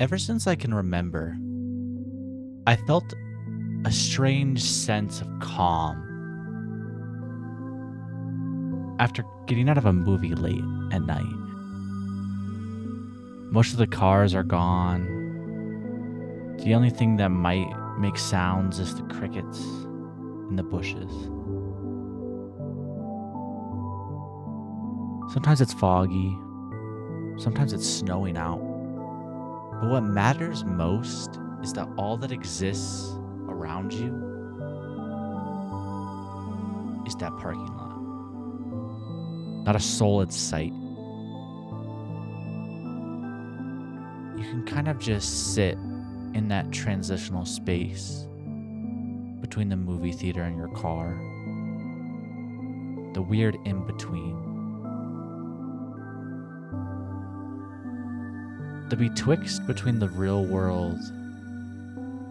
Ever since I can remember, I felt a strange sense of calm after getting out of a movie late at night. Most of the cars are gone. The only thing that might make sounds is the crickets in the bushes. Sometimes it's foggy. Sometimes it's snowing out. But what matters most is that all that exists around you is that parking lot. Not a soul in sight. You can kind of just sit in that transitional space between the movie theater and your car. The weird in-between. The betwixt between the real world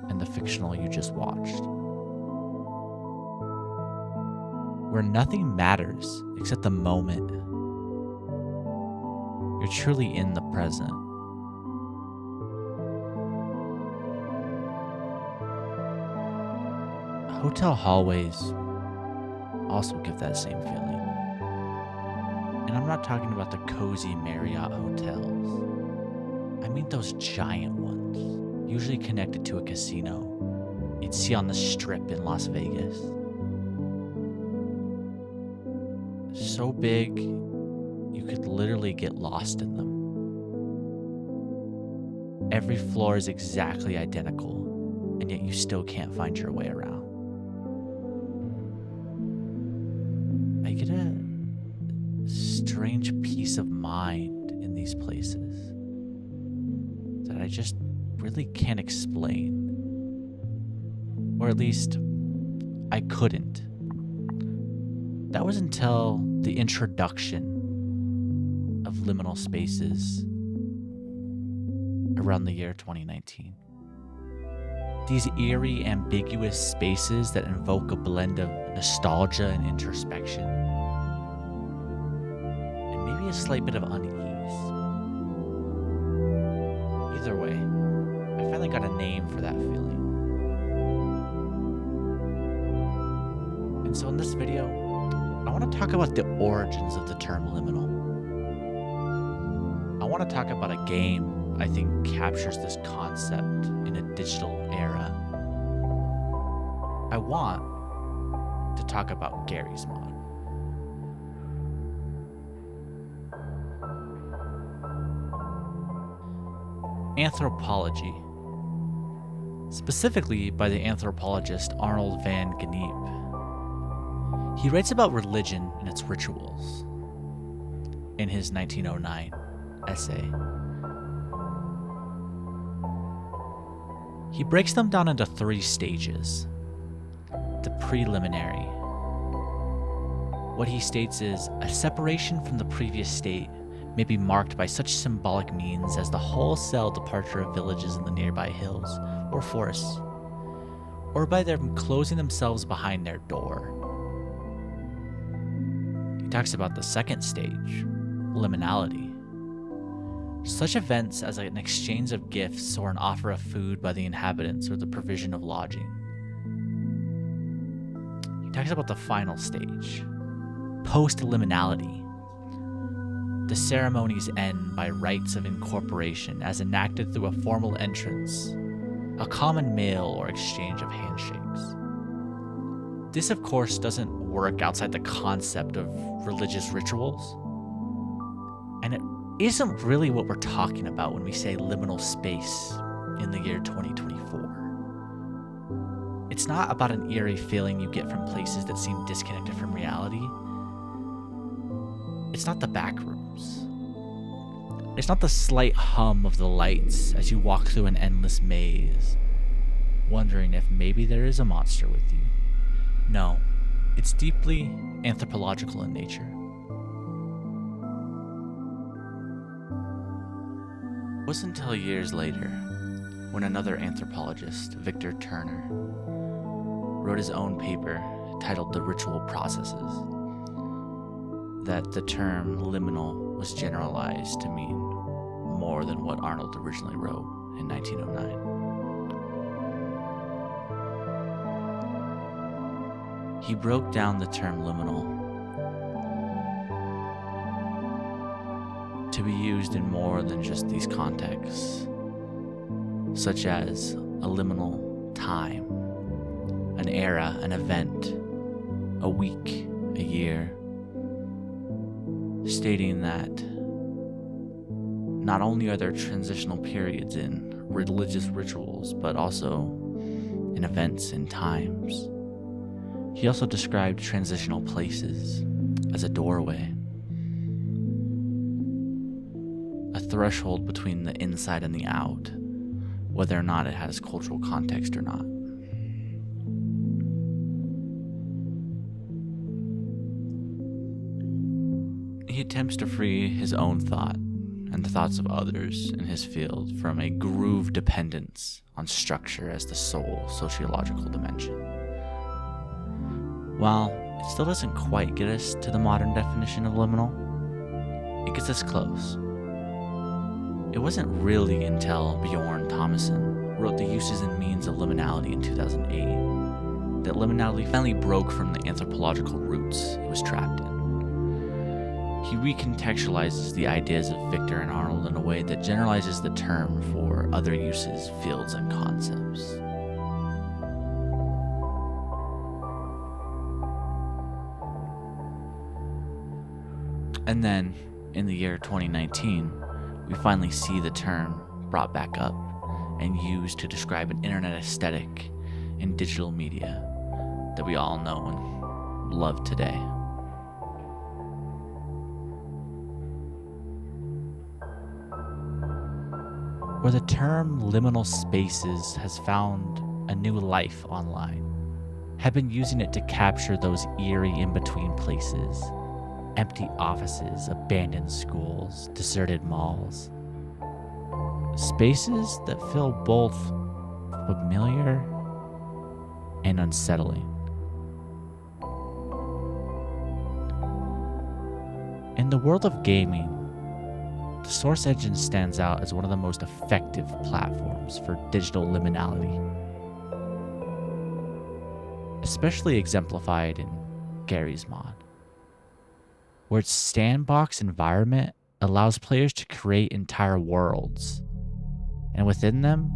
and the fictional you just watched. Where nothing matters except the moment. You're truly in the present. Hotel hallways also give that same feeling. And I'm not talking about the cozy Marriott hotels. I mean those giant ones, usually connected to a casino you'd see on the Strip in Las Vegas. So big, you could literally get lost in them. Every floor is exactly identical, and yet you still can't find your way around. I get a strange peace of mind in these places that I just really can't explain. Or at least, I couldn't. That was until the introduction of liminal spaces around the year 2019. These eerie, ambiguous spaces that invoke a blend of nostalgia and introspection, and maybe a slight bit of unease. Either way, I finally got a name for that feeling. And so in this video, I want to talk about the origins of the term liminal. I want to talk about a game I think captures this concept in a digital era. I want to talk about Garry's Mod. Anthropology, specifically by the anthropologist Arnold van Gennep. He writes about religion and its rituals in his 1909 essay. He breaks them down into 3 stages. The preliminary. What he states is, a separation from the previous state may be marked by such symbolic means as the wholesale departure of villages in the nearby hills or forests, or by them closing themselves behind their door. He talks about the second stage, liminality. Such events as an exchange of gifts or an offer of food by the inhabitants or the provision of lodging. He talks about the final stage, post-liminality. The ceremonies end by rites of incorporation as enacted through a formal entrance, a common meal or exchange of handshakes. This, of course, doesn't work outside the concept of religious rituals, and it isn't really what we're talking about when we say liminal space in the year 2024. It's not about an eerie feeling you get from places that seem disconnected from reality. It's not the back rooms. It's not the slight hum of the lights as you walk through an endless maze, wondering if maybe there is a monster with you. No, it's deeply anthropological in nature. It wasn't until years later, when another anthropologist, Victor Turner, wrote his own paper titled The Ritual Processes, that the term liminal was generalized to mean more than what Arnold originally wrote in 1909. He broke down the term liminal to be used in more than just these contexts, such as a liminal time, an era, an event, a week, a year, stating that not only are there transitional periods in religious rituals, but also in events and times. He also described transitional places as a doorway, a threshold between the inside and the out, whether or not it has cultural context or not. He attempts to free his own thought and the thoughts of others in his field from a groove dependence on structure as the sole sociological dimension. While it still doesn't quite get us to the modern definition of liminal, it gets us close. It wasn't really until Bjorn Thomason wrote The Uses and Means of Liminality in 2008 that liminality finally broke from the anthropological roots it was trapped in. He recontextualizes the ideas of Victor and Arnold in a way that generalizes the term for other uses, fields, and concepts. And then, in the year 2019, we finally see the term brought back up and used to describe an internet aesthetic in digital media that we all know and love today. Where the term liminal spaces has found a new life online, have been using it to capture those eerie in-between places. Empty offices, abandoned schools, deserted malls. Spaces that feel both familiar and unsettling. In the world of gaming, the Source engine stands out as one of the most effective platforms for digital liminality, especially exemplified in Garry's mod, where its sandbox environment allows players to create entire worlds, and within them,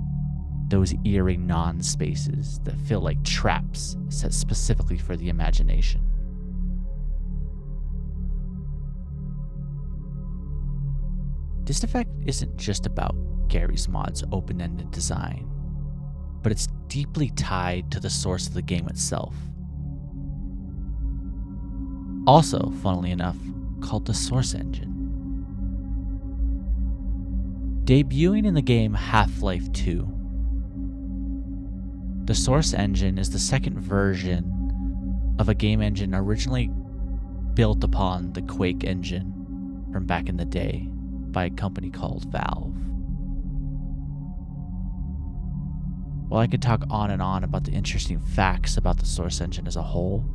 those eerie non-spaces that feel like traps set specifically for the imagination. This effect isn't just about Garry's mod's open-ended design, but it's deeply tied to the source of the game itself. Also, funnily enough, called the Source engine. Debuting in the game Half-Life 2, the Source engine is the second version of a game engine originally built upon the Quake engine from back in the day by a company called Valve. While I could talk on and on about the interesting facts about the Source engine as a whole,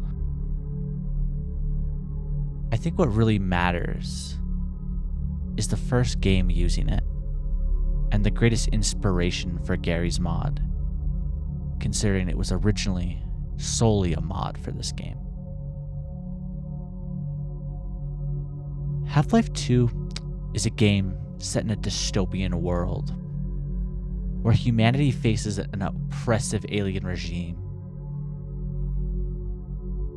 I think what really matters is the first game using it, and the greatest inspiration for Garry's mod, considering it was originally solely a mod for this game. Half-Life 2 is a game set in a dystopian world where humanity faces an oppressive alien regime.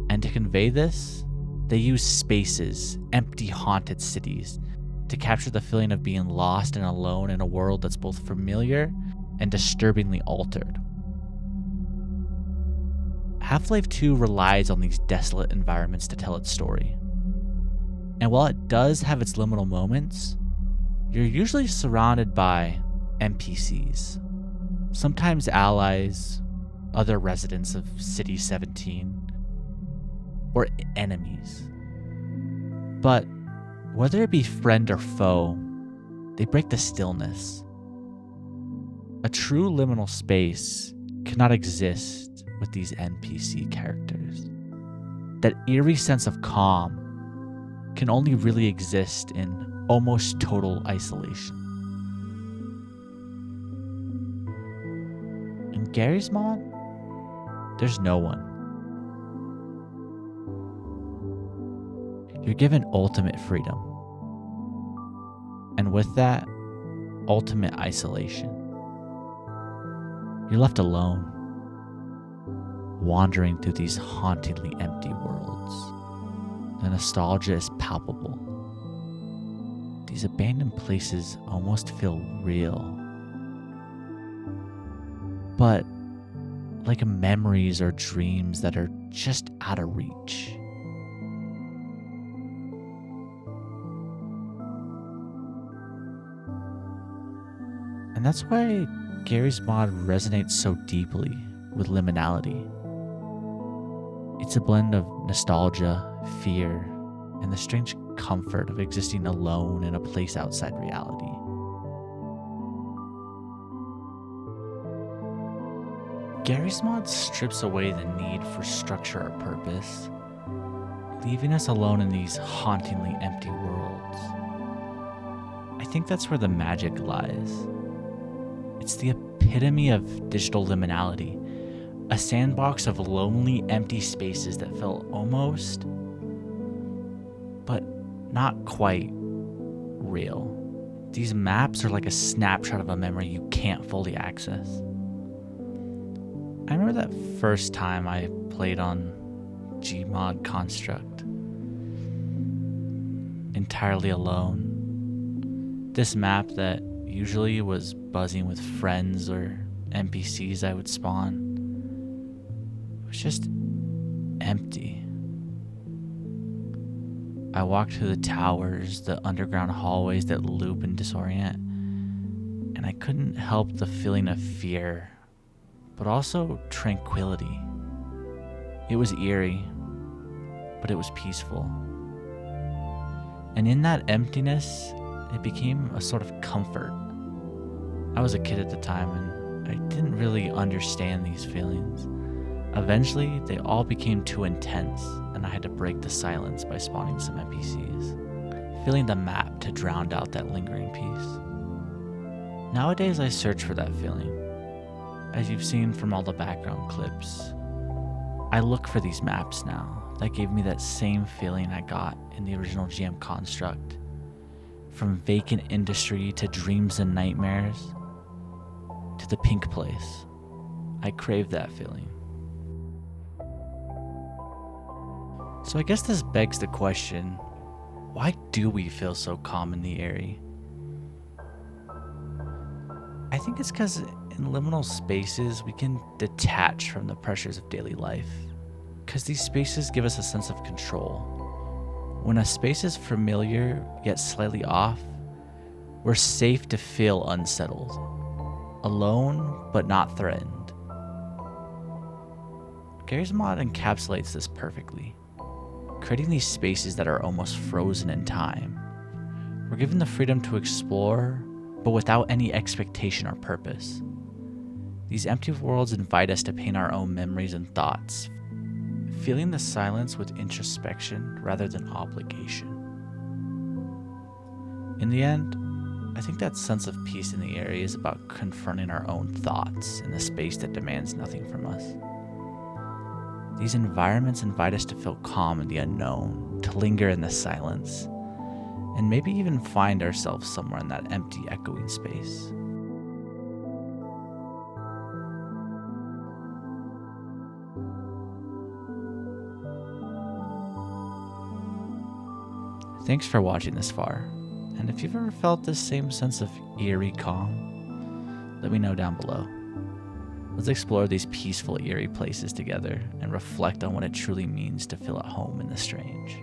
And to convey this, they use spaces, empty, haunted cities, to capture the feeling of being lost and alone in a world that's both familiar and disturbingly altered. Half-Life 2 relies on these desolate environments to tell its story. And while it does have its liminal moments, you're usually surrounded by NPCs, sometimes allies, other residents of City 17, or enemies. But whether it be friend or foe, they break the stillness. A true liminal space cannot exist with these NPC characters. That eerie sense of calm can only really exist in almost total isolation. Garry's mod, there's no one. You're given ultimate freedom. And with that, ultimate isolation. You're left alone, wandering through these hauntingly empty worlds. The nostalgia is palpable. These abandoned places almost feel real. But like memories or dreams that are just out of reach. And that's why Garry's mod resonates so deeply with liminality. It's a blend of nostalgia, fear, and the strange comfort of existing alone in a place outside reality. Garry's mod strips away the need for structure or purpose, leaving us alone in these hauntingly empty worlds. I think that's where the magic lies. It's the epitome of digital liminality, a sandbox of lonely, empty spaces that felt almost, but not quite, real. These maps are like a snapshot of a memory you can't fully access. I remember that first time I played on Gmod Construct, entirely alone. This map that usually was buzzing with friends or NPCs I would spawn, it was just empty. I walked through the towers, the underground hallways that loop and disorient, and I couldn't help the feeling of fear, but also tranquility. It was eerie, but it was peaceful. And in that emptiness, it became a sort of comfort. I was a kid at the time, and I didn't really understand these feelings. Eventually, they all became too intense, and I had to break the silence by spawning some NPCs, filling the map to drown out that lingering peace. Nowadays, I search for that feeling. As you've seen from all the background clips, I look for these maps now that gave me that same feeling I got in the original GM construct. From vacant industry to dreams and nightmares, to the pink place. I crave that feeling. So I guess this begs the question, why do we feel so calm in the Eerie? I think it's because in liminal spaces, we can detach from the pressures of daily life, because these spaces give us a sense of control. When a space is familiar yet slightly off, we're safe to feel unsettled, alone but not threatened. Garry's mod encapsulates this perfectly, creating these spaces that are almost frozen in time. We're given the freedom to explore, but without any expectation or purpose. These empty worlds invite us to paint our own memories and thoughts, feeling the silence with introspection rather than obligation. In the end, I think that sense of peace in the area is about confronting our own thoughts in a space that demands nothing from us. These environments invite us to feel calm in the unknown, to linger in the silence, and maybe even find ourselves somewhere in that empty, echoing space. Thanks for watching this far, and if you've ever felt this same sense of eerie calm, let me know down below. Let's explore these peaceful, eerie places together and reflect on what it truly means to feel at home in the strange.